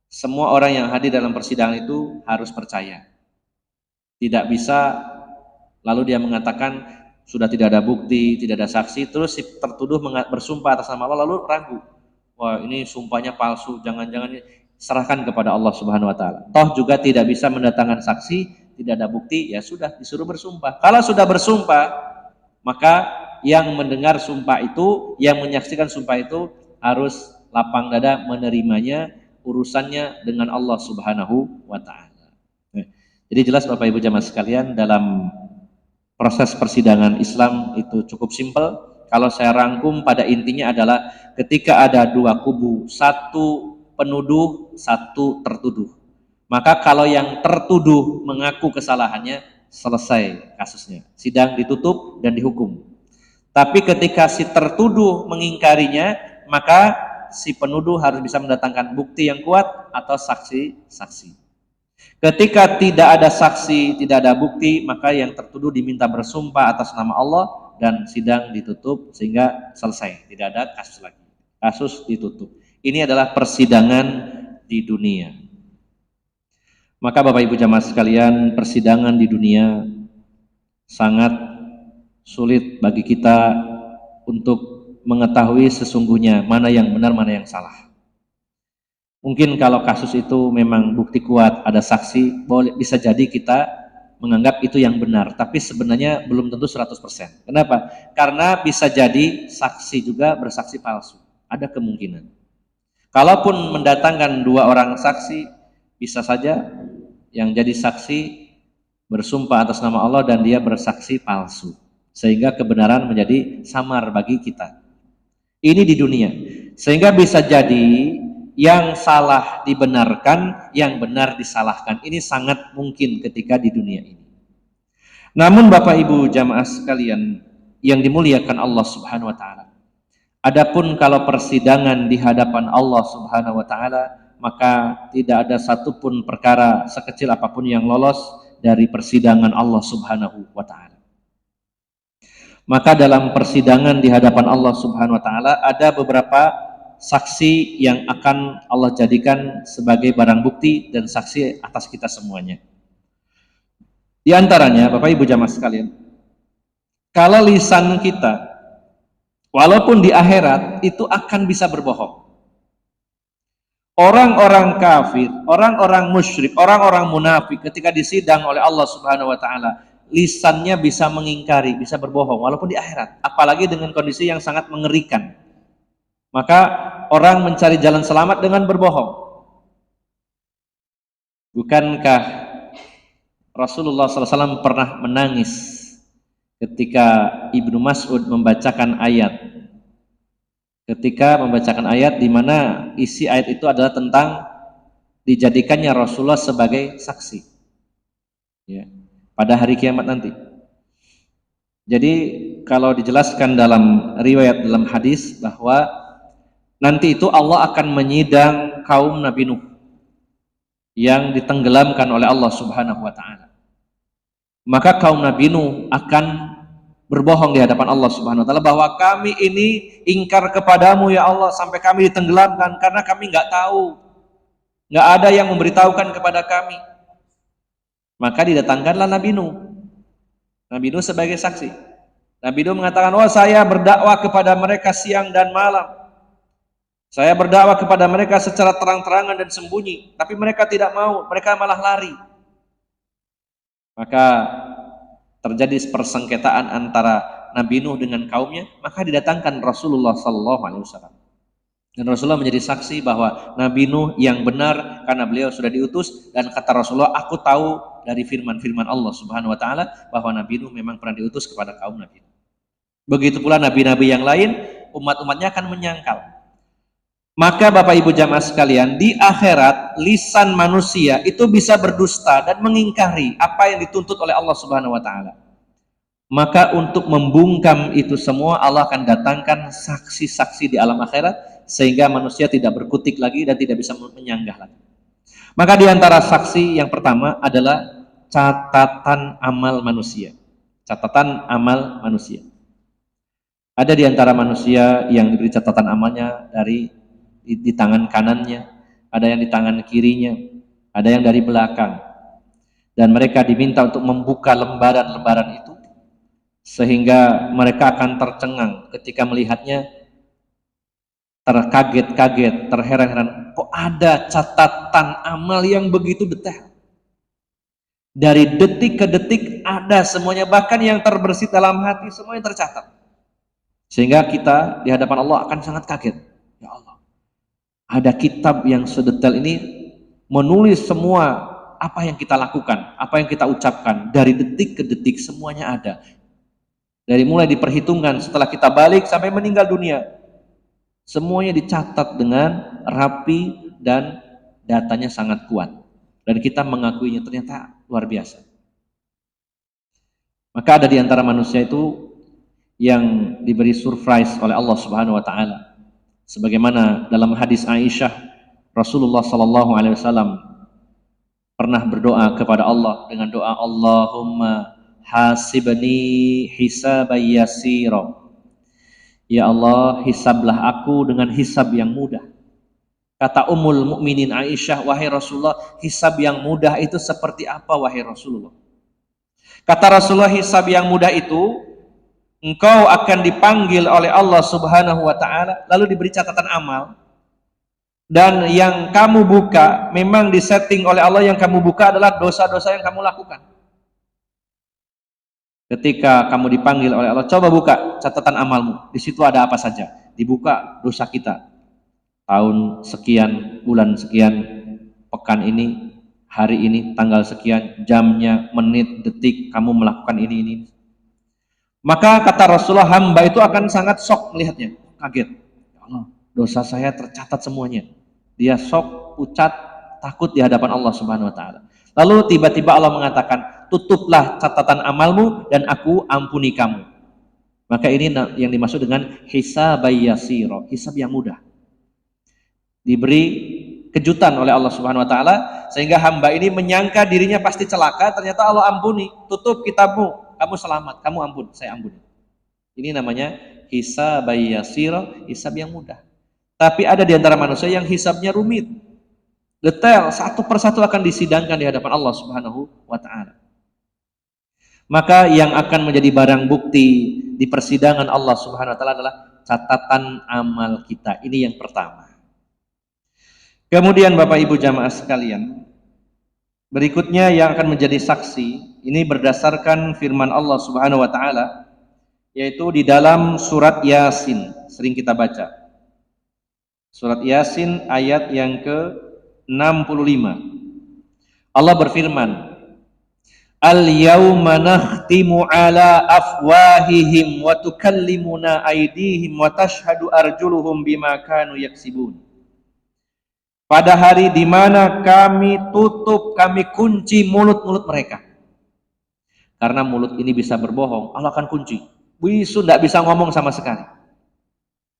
[SPEAKER 1] semua orang yang hadir dalam persidangan itu harus percaya. Tidak bisa lalu dia mengatakan sudah tidak ada bukti, tidak ada saksi, terus si tertuduh bersumpah atas nama Allah lalu ragu. Wah, ini sumpahnya palsu, jangan-jangan serahkan kepada Allah Subhanahu wa taala. Toh juga tidak bisa mendatangkan saksi, tidak ada bukti, ya sudah disuruh bersumpah. Kalau sudah bersumpah, maka yang mendengar sumpah itu, yang menyaksikan sumpah itu harus lapang dada menerimanya, urusannya dengan Allah Subhanahu wa taala. Jadi jelas Bapak Ibu jamaah sekalian, dalam proses persidangan Islam itu cukup simpel. Kalau saya rangkum pada intinya adalah ketika ada dua kubu, satu penuduh, satu tertuduh. Maka kalau yang tertuduh mengaku kesalahannya, selesai kasusnya. Sidang ditutup dan dihukum. Tapi ketika si tertuduh mengingkarinya, maka si penuduh harus bisa mendatangkan bukti yang kuat atau saksi-saksi. Ketika tidak ada saksi, tidak ada bukti, maka yang tertuduh diminta bersumpah atas nama Allah dan sidang ditutup sehingga selesai, tidak ada kasus lagi. Kasus ditutup. Ini adalah persidangan di dunia. Maka Bapak Ibu jamaah sekalian, persidangan di dunia sangat sulit bagi kita untuk mengetahui sesungguhnya mana yang benar, mana yang salah. Mungkin kalau kasus itu memang bukti kuat, ada saksi, bisa jadi kita menganggap itu yang benar, tapi sebenarnya belum tentu 100%. Kenapa? Karena bisa jadi saksi juga bersaksi palsu. Ada kemungkinan. Kalaupun mendatangkan dua orang saksi, bisa saja yang jadi saksi bersumpah atas nama Allah dan dia bersaksi palsu. Sehingga kebenaran menjadi samar bagi kita. Ini di dunia. Sehingga bisa jadi yang salah dibenarkan, yang benar disalahkan. Ini sangat mungkin ketika di dunia ini. Namun Bapak Ibu jamaah sekalian yang dimuliakan Allah Subhanahu wa taala, adapun kalau persidangan di hadapan Allah Subhanahu wa taala, maka tidak ada satupun perkara sekecil apapun yang lolos dari persidangan Allah Subhanahu wa taala. Maka dalam persidangan di hadapan Allah Subhanahu wa taala ada beberapa saksi yang akan Allah jadikan sebagai barang bukti dan saksi atas kita semuanya. Di antaranya Bapak Ibu jamaah sekalian, kalau lisan kita walaupun di akhirat itu akan bisa berbohong. Orang-orang kafir, orang-orang musyrik, orang-orang munafik ketika disidang oleh Allah Subhanahu wa taala, lisannya bisa mengingkari, bisa berbohong walaupun di akhirat, apalagi dengan kondisi yang sangat mengerikan. Maka orang mencari jalan selamat dengan berbohong. Bukankah Rasulullah SAW pernah menangis ketika Ibnu Mas'ud membacakan ayat, di mana isi ayat itu adalah tentang dijadikannya Rasulullah sebagai saksi, ya, pada hari kiamat nanti. Jadi kalau dijelaskan dalam riwayat, dalam hadis, bahwa nanti itu Allah akan menyidang kaum Nabi Nuh yang ditenggelamkan oleh Allah Subhanahu wa taala. Maka kaum Nabi Nuh akan berbohong di hadapan Allah Subhanahu wa taala bahwa kami ini ingkar kepadamu ya Allah sampai kami ditenggelamkan karena kami nggak tahu, nggak ada yang memberitahukan kepada kami. Maka didatangkanlah Nabi Nuh. Nabi Nuh sebagai saksi. Nabi Nuh mengatakan, "Oh, saya berdakwah kepada mereka siang dan malam. Saya berdakwah kepada mereka secara terang-terangan dan sembunyi, tapi mereka tidak mau, mereka malah lari." Maka terjadi persengketaan antara Nabi Nuh dengan kaumnya, maka didatangkan Rasulullah SAW. Dan Rasulullah menjadi saksi bahwa Nabi Nuh yang benar karena beliau sudah diutus, dan kata Rasulullah, aku tahu dari firman-firman Allah Subhanahu wa taala bahwa Nabi Nuh memang pernah diutus kepada kaum Nabi. Begitu pula nabi-nabi yang lain, umat-umatnya akan menyangkal. Maka Bapak Ibu jamaah sekalian, di akhirat lisan manusia itu bisa berdusta dan mengingkari apa yang dituntut oleh Allah Subhanahu wa taala. Maka untuk membungkam itu semua, Allah akan datangkan saksi-saksi di alam akhirat sehingga manusia tidak berkutik lagi dan tidak bisa menyanggah lagi. Maka di antara saksi yang pertama adalah catatan amal manusia. Catatan amal manusia. Ada di antara manusia yang diberi catatan amalnya di tangan kanannya, ada yang di tangan kirinya, ada yang dari belakang, dan mereka diminta untuk membuka lembaran-lembaran itu sehingga mereka akan tercengang ketika melihatnya, terkaget-kaget, terheran-heran, kok ada catatan amal yang begitu detail, dari detik ke detik ada semuanya, bahkan yang terbersit dalam hati semuanya tercatat, sehingga kita di hadapan Allah akan sangat kaget. Ya Allah, ada kitab yang sedetail ini menulis semua apa yang kita lakukan, apa yang kita ucapkan, dari detik ke detik semuanya ada. Dari mulai diperhitungkan setelah kita balik sampai meninggal dunia, semuanya dicatat dengan rapi dan datanya sangat kuat. Dan kita mengakuinya, ternyata luar biasa. Maka ada di antara manusia itu yang diberi surprise oleh Allah Subhanahu wa taala. Sebagaimana dalam hadis Aisyah, Rasulullah sallallahu alaihi wasallam pernah berdoa kepada Allah dengan doa, Allahumma hasibni hisaban yasira. Ya Allah, hisablah aku dengan hisab yang mudah. Kata Ummul Mukminin Aisyah, wahai Rasulullah, hisab yang mudah itu seperti apa wahai Rasulullah? Kata Rasulullah, hisab yang mudah itu, engkau akan dipanggil oleh Allah Subhanahu wa taala, lalu diberi catatan amal, dan yang kamu buka memang disetting oleh Allah, yang kamu buka adalah dosa-dosa yang kamu lakukan. Ketika kamu dipanggil oleh Allah, coba buka catatan amalmu, di situ ada apa saja. Dibuka dosa kita, tahun sekian, bulan sekian, pekan ini, hari ini, tanggal sekian, jamnya, menit, detik kamu melakukan ini. Maka kata Rasulullah, hamba itu akan sangat shock melihatnya, kaget. Ya Allah, dosa saya tercatat semuanya. Dia shock, pucat, takut di hadapan Allah Subhanahu wa taala. Lalu tiba-tiba Allah mengatakan, tutuplah catatan amalmu dan aku ampuni kamu. Maka ini yang dimaksud dengan hisab yasira, hisab yang mudah. Diberi kejutan oleh Allah Subhanahu wa taala sehingga hamba ini menyangka dirinya pasti celaka, ternyata Allah ampuni, tutup kitabmu. Kamu selamat, kamu ampun, saya ampuni. Ini namanya hisab yasira, hisab yang mudah. Tapi ada di antara manusia yang hisabnya rumit, detail, satu persatu akan disidangkan di hadapan Allah Subhanahu wa taala. Maka yang akan menjadi barang bukti di persidangan Allah Subhanahu wa taala adalah catatan amal kita. Ini yang pertama. Kemudian Bapak Ibu jamaah sekalian, berikutnya yang akan menjadi saksi, ini berdasarkan firman Allah Subhanahu wa taala, yaitu di dalam surat Yasin, sering kita baca. Surat Yasin ayat yang ke-65. Allah berfirman, Al-yawma nakhtimu ala afwahihim wa tukallimuna aydihim wa tashhadu arjuluhum bima kanu yaksibun. Pada hari di mana kami tutup, kami kunci mulut-mulut mereka. Karena mulut ini bisa berbohong, Allah akan kunci. Bisu tidak bisa ngomong sama sekali.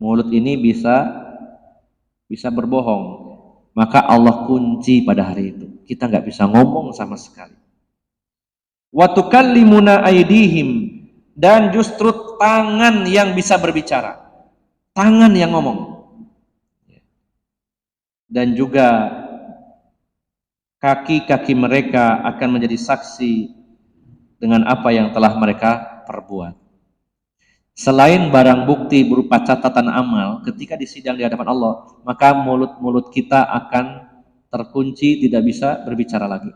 [SPEAKER 1] Mulut ini bisa berbohong, maka Allah kunci pada hari itu. Kita nggak bisa ngomong sama sekali. Wa tukallimuna aydihim, dan justru tangan yang bisa berbicara, tangan yang ngomong, dan juga kaki-kaki mereka akan menjadi saksi dengan apa yang telah mereka perbuat. Selain barang bukti berupa catatan amal ketika disidang di hadapan Allah, maka mulut-mulut kita akan terkunci, tidak bisa berbicara lagi.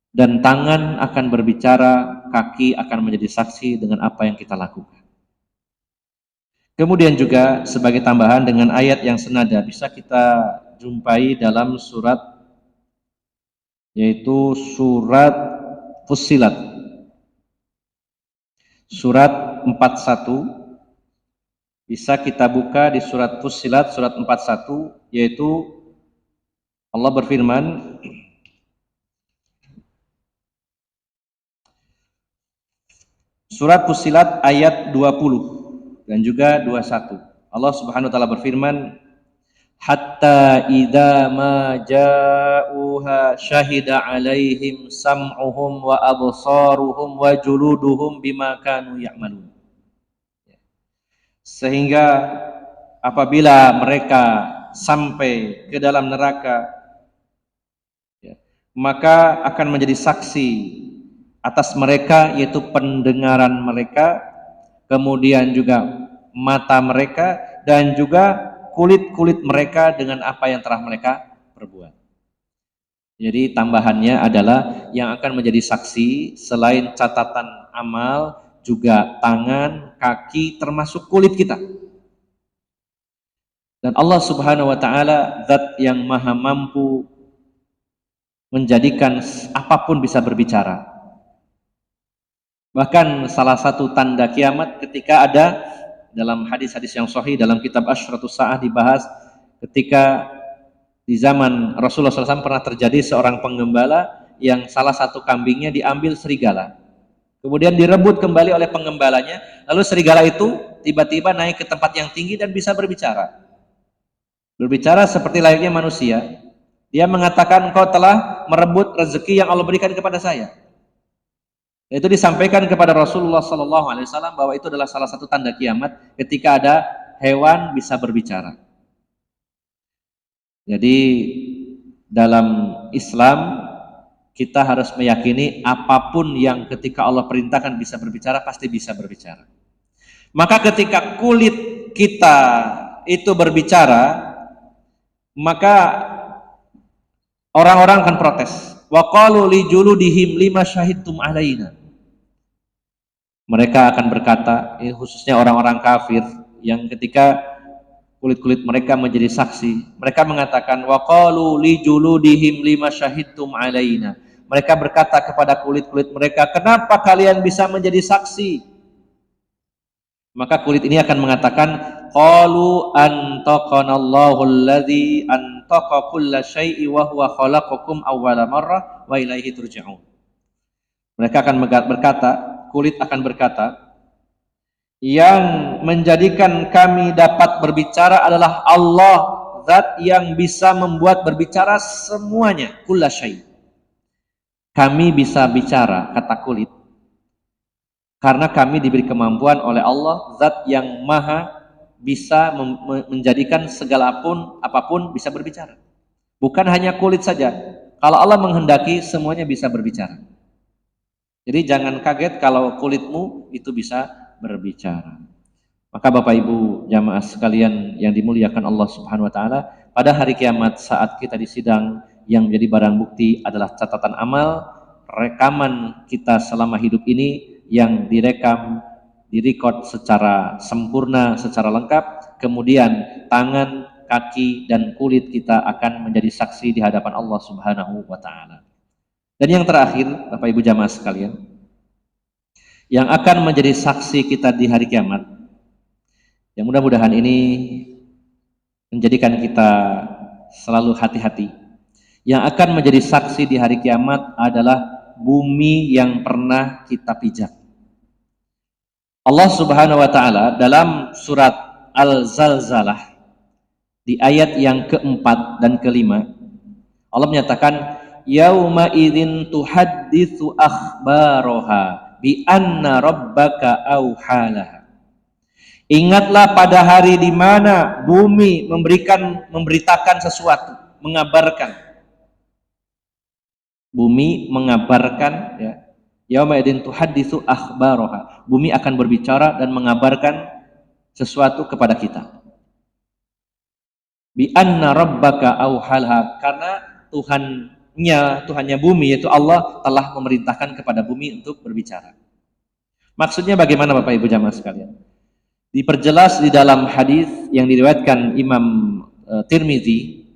[SPEAKER 1] Dan tangan akan berbicara, kaki akan menjadi saksi dengan apa yang kita lakukan. Kemudian juga sebagai tambahan dengan ayat yang senada bisa kita jumpai dalam surat, yaitu surat Fussilat, surat 41. Bisa kita buka di surat Fussilat surat 41, yaitu Allah berfirman, surat Fussilat ayat 20 dan juga 21. Allah Subhanahu wa taala berfirman, hatta idza ma ja'uha syahida 'alaihim sam'uhum wa absaruhum wa juluduhum bima kanu ya'malun. Sehingga apabila mereka sampai ke dalam neraka, maka akan menjadi saksi atas mereka, yaitu pendengaran mereka, kemudian juga mata mereka, dan juga kulit-kulit mereka dengan apa yang telah mereka perbuat. Jadi tambahannya adalah yang akan menjadi saksi selain catatan amal, juga tangan, kaki, termasuk kulit kita. Dan Allah Subhanahu wa taala zat yang maha mampu menjadikan apapun bisa berbicara. Bahkan salah satu tanda kiamat ketika ada dalam hadis-hadis yang sahih dalam kitab Asyratus Sa'ah dibahas ketika di zaman Rasulullah SAW pernah terjadi seorang penggembala yang salah satu kambingnya diambil serigala. Kemudian direbut kembali oleh penggembalanya, lalu serigala itu tiba-tiba naik ke tempat yang tinggi dan bisa berbicara. Berbicara seperti layaknya manusia. Dia mengatakan, engkau telah merebut rezeki yang Allah berikan kepada saya. Itu disampaikan kepada Rasulullah SAW bahwa itu adalah salah satu tanda kiamat ketika ada hewan bisa berbicara. Jadi dalam Islam kita harus meyakini apapun yang ketika Allah perintahkan bisa berbicara, pasti bisa berbicara. Maka ketika kulit kita itu berbicara, maka orang-orang akan protes. Wa qalu li juludihim lima syahidtum alaina. Mereka akan berkata, khususnya orang-orang kafir yang ketika kulit-kulit mereka menjadi saksi, mereka mengatakan wa qalu li juludihim lima syahidtum alaina. Mereka berkata kepada kulit-kulit mereka, kenapa kalian bisa menjadi saksi? Maka kulit ini akan mengatakan, qalu antaqanallahu alladzi antaqa kulla syai'i wa huwa khalaqakum awwala marrah wa ilaihi turja'un. Mereka akan berkata, kulit akan berkata, yang menjadikan kami dapat berbicara adalah Allah, zat yang bisa membuat berbicara semuanya, kulla syai'. Kami bisa bicara, kata kulit, karena kami diberi kemampuan oleh Allah, zat yang maha bisa menjadikan segala apapun bisa berbicara. Bukan hanya kulit saja, kalau Allah menghendaki semuanya bisa berbicara. Jadi jangan kaget kalau kulitmu itu bisa berbicara. Maka Bapak Ibu jamaah sekalian yang dimuliakan Allah Subhanahu wa taala, pada hari kiamat saat kita disidang, yang menjadi barang bukti adalah catatan amal, rekaman kita selama hidup ini yang direkod secara sempurna, secara lengkap, kemudian tangan, kaki, dan kulit kita akan menjadi saksi di hadapan Allah Subhanahu wa Ta'ala. Dan yang terakhir, Bapak Ibu jamaah sekalian, yang akan menjadi saksi kita di hari kiamat, yang mudah-mudahan ini menjadikan kita selalu hati-hati. Yang akan menjadi saksi di hari kiamat adalah bumi yang pernah kita pijak. Allah Subhanahu wa Ta'ala dalam surat Al-Zalzalah di ayat yang keempat dan kelima, Allah menyatakan, yauma idzin tuhadditsu akhbaraha bi anna rabbaka auhalaha. Ingatlah pada hari di mana bumi memberitakan sesuatu, mengabarkan. Bumi mengabarkan, ya. Yauma idzin tuhadditsu akhbaraha. Bumi akan berbicara dan mengabarkan sesuatu kepada kita. Bi anna rabbaka auhalaha, karena Tuhannya bumi, yaitu Allah, telah memerintahkan kepada bumi untuk berbicara. Maksudnya bagaimana Bapak Ibu jamaah sekalian? Diperjelas di dalam hadis yang diriwayatkan Imam Tirmizi.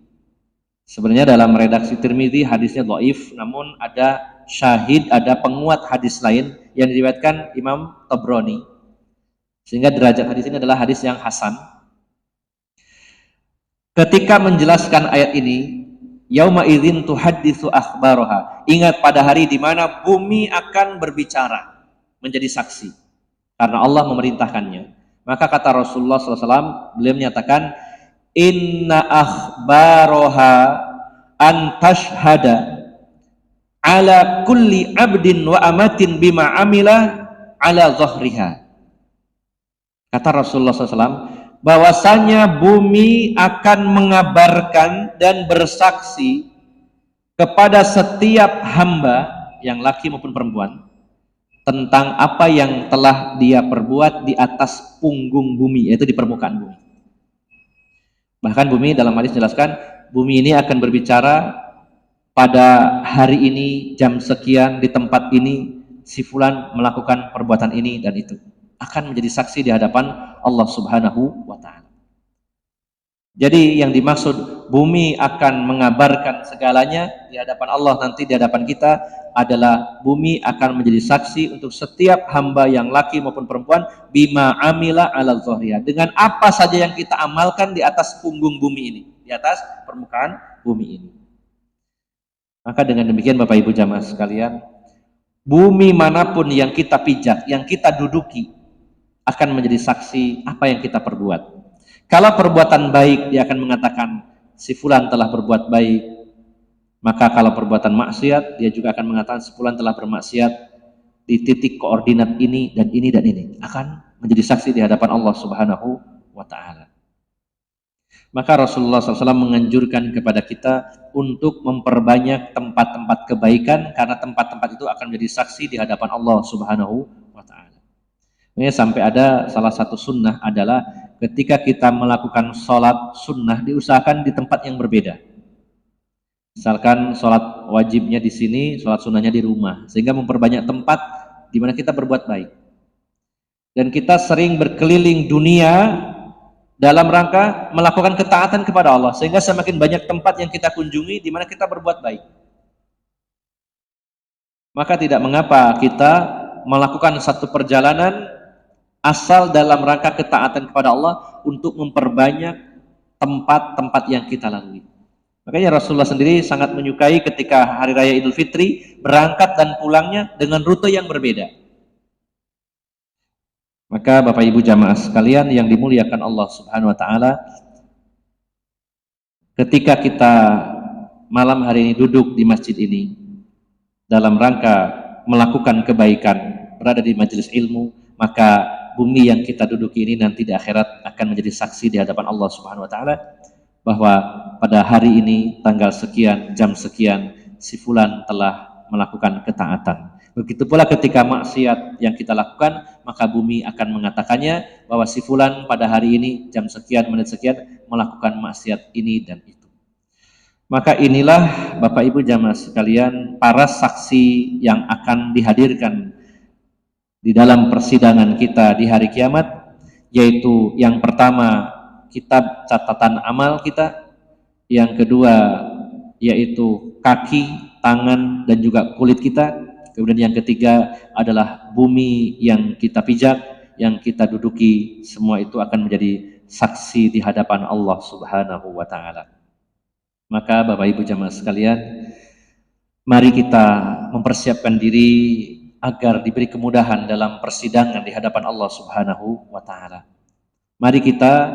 [SPEAKER 1] Sebenarnya dalam redaksi Tirmizi hadisnya dhaif, namun ada syahid, ada penguat hadis lain yang diriwayatkan Imam Tabrani, sehingga derajat hadis ini adalah hadis yang hasan. Ketika menjelaskan ayat ini, yauma idzin tuhadditsu akhbaraha, ingat pada hari di mana bumi akan berbicara, menjadi saksi karena Allah memerintahkannya. Maka kata Rasulullah SAW, beliau menyatakan, inna akhbaraha an tashhada ala kulli abdin wa amatin bima amila ala dhahriha. Kata Rasulullah SAW, bahwasanya bumi akan mengabarkan dan bersaksi kepada setiap hamba, yang laki maupun perempuan, tentang apa yang telah dia perbuat di atas punggung bumi, yaitu di permukaan bumi. Bahkan bumi dalam hadis jelaskan, bumi ini akan berbicara, pada hari ini jam sekian di tempat ini si fulan melakukan perbuatan ini dan itu, akan menjadi saksi di hadapan Allah Subhanahu wa Ta'ala. Jadi yang dimaksud bumi akan mengabarkan segalanya di hadapan Allah nanti, di hadapan kita, adalah bumi akan menjadi saksi untuk setiap hamba yang laki maupun perempuan, bima amila ala dhahriha, dengan apa saja yang kita amalkan di atas punggung bumi ini, di atas permukaan bumi ini. Maka dengan demikian Bapak Ibu jamaah sekalian, bumi manapun yang kita pijak, yang kita duduki, akan menjadi saksi apa yang kita perbuat. Kalau perbuatan baik, dia akan mengatakan si fulan telah berbuat baik. Maka kalau perbuatan maksiat, dia juga akan mengatakan si fulan telah bermaksiat di titik koordinat ini dan ini dan ini. Akan menjadi saksi di hadapan Allah Subhanahu wa Ta'ala. Maka Rasulullah SAW menganjurkan kepada kita untuk memperbanyak tempat-tempat kebaikan, karena tempat-tempat itu akan menjadi saksi di hadapan Allah Subhanahu wa Ta'ala. Sampai ada salah satu sunnah adalah ketika kita melakukan sholat sunnah, diusahakan di tempat yang berbeda. Misalkan sholat wajibnya di sini, sholat sunnahnya di rumah, sehingga memperbanyak tempat di mana kita berbuat baik. Dan kita sering berkeliling dunia dalam rangka melakukan ketaatan kepada Allah, sehingga semakin banyak tempat yang kita kunjungi di mana kita berbuat baik. Maka tidak mengapa kita melakukan satu perjalanan asal dalam rangka ketaatan kepada Allah untuk memperbanyak tempat-tempat yang kita lalui. Makanya Rasulullah sendiri sangat menyukai ketika hari raya Idul Fitri berangkat dan pulangnya dengan rute yang berbeda. Maka Bapak Ibu jamaah sekalian yang dimuliakan Allah Subhanahu wa Ta'ala, ketika kita malam hari ini duduk di masjid ini dalam rangka melakukan kebaikan, berada di majelis ilmu, maka bumi yang kita duduki ini nanti di akhirat akan menjadi saksi di hadapan Allah Subhanahu wa Ta'ala bahwa pada hari ini tanggal sekian, jam sekian, si fulan telah melakukan ketaatan. Begitu pula ketika maksiat yang kita lakukan, maka bumi akan mengatakannya bahwa si fulan pada hari ini jam sekian, menit sekian melakukan maksiat ini dan itu. Maka inilah Bapak Ibu jamaah sekalian, para saksi yang akan dihadirkan di dalam persidangan kita di hari kiamat, yaitu yang pertama kitab catatan amal kita, yang kedua yaitu kaki, tangan, dan juga kulit kita. Kemudian yang ketiga adalah bumi yang kita pijak, yang kita duduki. Semua itu akan menjadi saksi di hadapan Allah Subhanahu wa Ta'ala. Maka Bapak Ibu jamaah sekalian, mari kita mempersiapkan diri agar diberi kemudahan dalam persidangan di hadapan Allah Subhanahu wa Ta'ala. Mari kita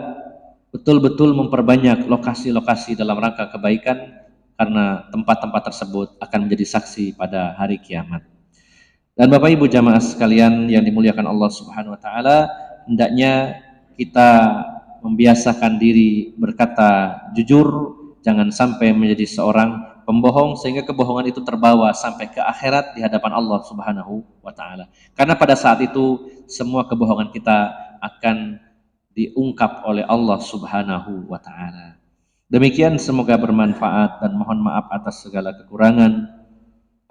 [SPEAKER 1] betul-betul memperbanyak lokasi-lokasi dalam rangka kebaikan, karena tempat-tempat tersebut akan menjadi saksi pada hari kiamat. Dan Bapak Ibu jamaah sekalian yang dimuliakan Allah Subhanahu wa Ta'ala, hendaknya kita membiasakan diri berkata jujur, jangan sampai menjadi seorang pembohong sehingga kebohongan itu terbawa sampai ke akhirat di hadapan Allah Subhanahu wa Ta'ala. Karena pada saat itu semua kebohongan kita akan diungkap oleh Allah Subhanahu wa Ta'ala. Demikian, semoga bermanfaat dan mohon maaf atas segala kekurangan.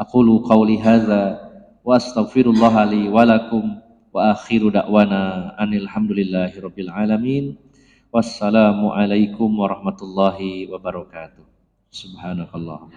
[SPEAKER 1] Aqulu qawli hadza wa astaghfirullah li wa lakum wa akhiru da'wana anil hamdulillahi rabbil alamin. Wassalamu alaikum warahmatullahi wabarakatuh. Subhanakallah.